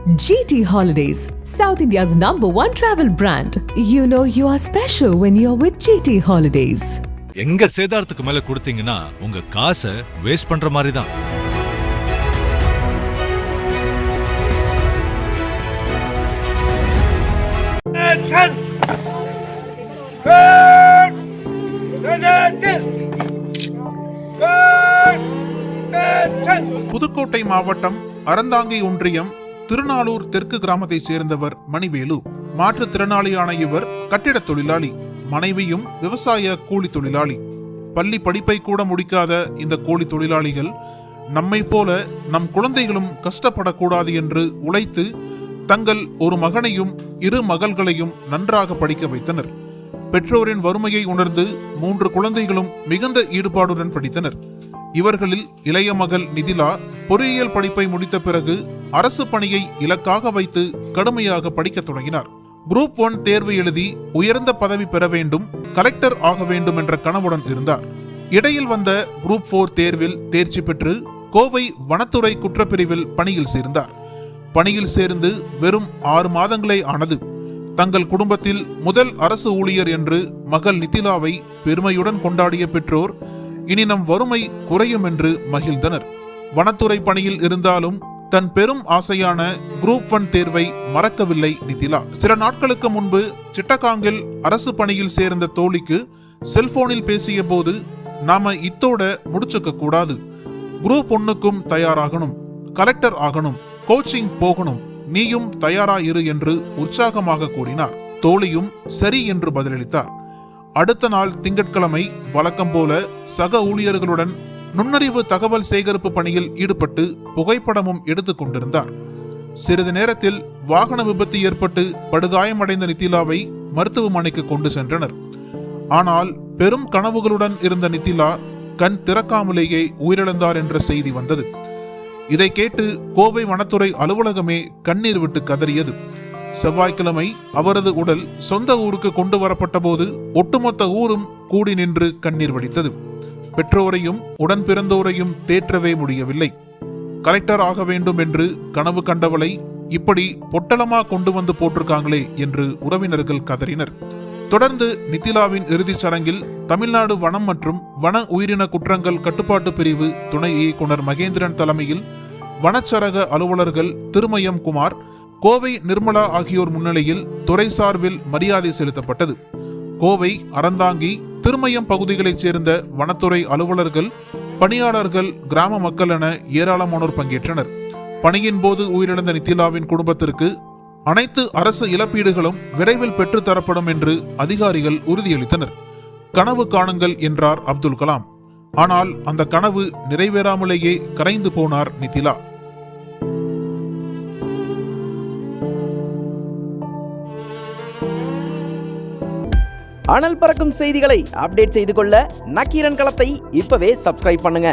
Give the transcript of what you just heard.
GT Holidays, South India's #1 travel brand. You know you are special when you're with GT Holidays. எங்க சேதாரத்துக்கு மேல கொடுத்தீங்கன்னா உங்க காசை waste பண்ற மாதிரி தான். புதுக்கோட்டை மாவட்டம் அறந்தாங்கி ஒன்றியம் திருநாளூர் தெற்கு கிராமத்தைச் சேர்ந்தவர் மணிவேலு. மாற்றுத்திறனாளியான இவர் கட்டிடத் தொழிலாளி, மனைவியும் விவசாய கூலி தொழிலாளி. பள்ளி படிப்பை கூட முடிக்காத இந்த கூலி தொழிலாளிகள் நம்மை போல நம் குழந்தைகளும் கஷ்டப்படக்கூடாது என்று உழைத்து தங்கள் ஒரு மகனையும் 2 மகள்களையும் நன்றாக படிக்க வைத்தனர். பெற்றோரின் வறுமையை உணர்ந்து 3 குழந்தைகளும் மிகுந்த ஈடுபாடுடன் படித்தனர். இவர்களில் இளைய மகள் நிதிலா பொறியியல் படிப்பை முடித்த பிறகு அரசு பணியை இலக்காக வைத்து கடுமையாக படிக்க தொடங்கினார். குரூப் 1 தேர்வு எழுதி உயர்ந்த பதவி பெற வேண்டும், கலெக்டர் ஆக வேண்டும் என்ற கனவுடன் இருந்தார். இடையில் வந்த குரூப் 4 தேர்வில் தேர்ச்சி பெற்று கோவை வனத்துறை குற்றப்பிரிவில் பணியில் சேர்ந்தார். பணியில் சேர்ந்து வெறும் 6 மாதங்களே ஆனது. தங்கள் குடும்பத்தில் முதல் அரசு ஊழியர் என்று மகள் நிதிலாவை பெருமையுடன் கொண்டாடிய பெற்றோர் இனி நம் வறுமை குறையும் என்று மகிழ்ந்தனர். வனத்துறை பணியில் இருந்தாலும் தன் பெரும் ஆசையான குரூப் 1 தேர்வை மறக்கவில்லை நிதிலா. சில நாட்களுக்கு முன்பு சிட்டகாங்கில் அரசு பணியில் சேர்ந்த தோழிக்கு செல்போனில் பேசிய போது, நாம இத்தோட முடிச்சுக்க கூடாது, குரூப் 1க்கும் தயாராகணும், கலெக்டர் ஆகணும், கோச்சிங் போகணும், நீயும் தயாராயிரு என்று உற்சாகமாக கூறினார். தோழியும் சரி என்று பதிலளித்தார். அடுத்த நாள் திங்கட்கிழமை வழக்கம் போல சக ஊழியர்களுடன் நுண்ணறிவு தகவல் சேகரிப்பு பணியில் ஈடுபட்டு புகைப்படமும் எடுத்துக் கொண்டிருந்தார். சிறிது நேரத்தில் வாகன விபத்து ஏற்பட்டு படுகாயமடைந்த நிதிலாவை மருத்துவமனைக்கு கொண்டு சென்றனர். ஆனால் பெரும் கனவுகளுடன் இருந்த நிதிலா கண் திறக்காமலேயே உயிரிழந்தார் என்ற செய்தி வந்தது. இதை கேட்டு கோவை வனத்துறை அலுவலகமே கண்ணீர் விட்டு கதறியது. செவ்வாய்க்கிழமை அவரது உடல் சொந்த ஊருக்கு கொண்டு வரப்பட்ட போது ஒட்டுமொத்த ஊரும் கூடி நின்று கண்ணீர் வடித்தது. பெற்றோரையும் உடன் பிறந்தோரையும் தேற்றவே முடியவில்லை. கலெக்டர் ஆக வேண்டும் என்று கனவு கண்டவளை இப்படி பொட்டலமா கொண்டு வந்து போட்டிருக்காங்களே என்று உறவினர்கள் கதறினர். தொடர்ந்து நிதிலாவின் இறுதிச் சடங்கில் தமிழ்நாடு வனம் மற்றும் வன உயிரின குற்றங்கள் கட்டுப்பாட்டு பிரிவு துணை இயக்குனர் மகேந்திரன் தலைமையில் வனச்சரக அலுவலர்கள் திருமயம் குமார், கோவை நிர்மலா ஆகியோர் முன்னிலையில் துறை சார்பில் மரியாதை செலுத்தப்பட்டது. கோவை, அறந்தாங்கி, திருமயம் பகுதிகளைச் சேர்ந்த வனத்துறை அலுவலர்கள், பணியாளர்கள், கிராம மக்கள் என ஏராளமானோர் பங்கேற்றனர். பணியின் போது உயிரிழந்த நிதிலாவின் குடும்பத்திற்கு அனைத்து அரசு இழப்பீடுகளும் விரைவில் பெற்றுத்தரப்படும் என்று அதிகாரிகள் உறுதியளித்தனர். கனவு காணுங்கள் என்றார் அப்துல் கலாம். ஆனால் அந்த கனவு நிறைவேறாமலேயே கரைந்து போனார் நிதிலா. அனல் பறக்கும் செய்திகளை அப்டேட் செய்து கொள்ள நக்கீரன் களத்தை இப்பவே சப்ஸ்கிரைப் பண்ணுங்க.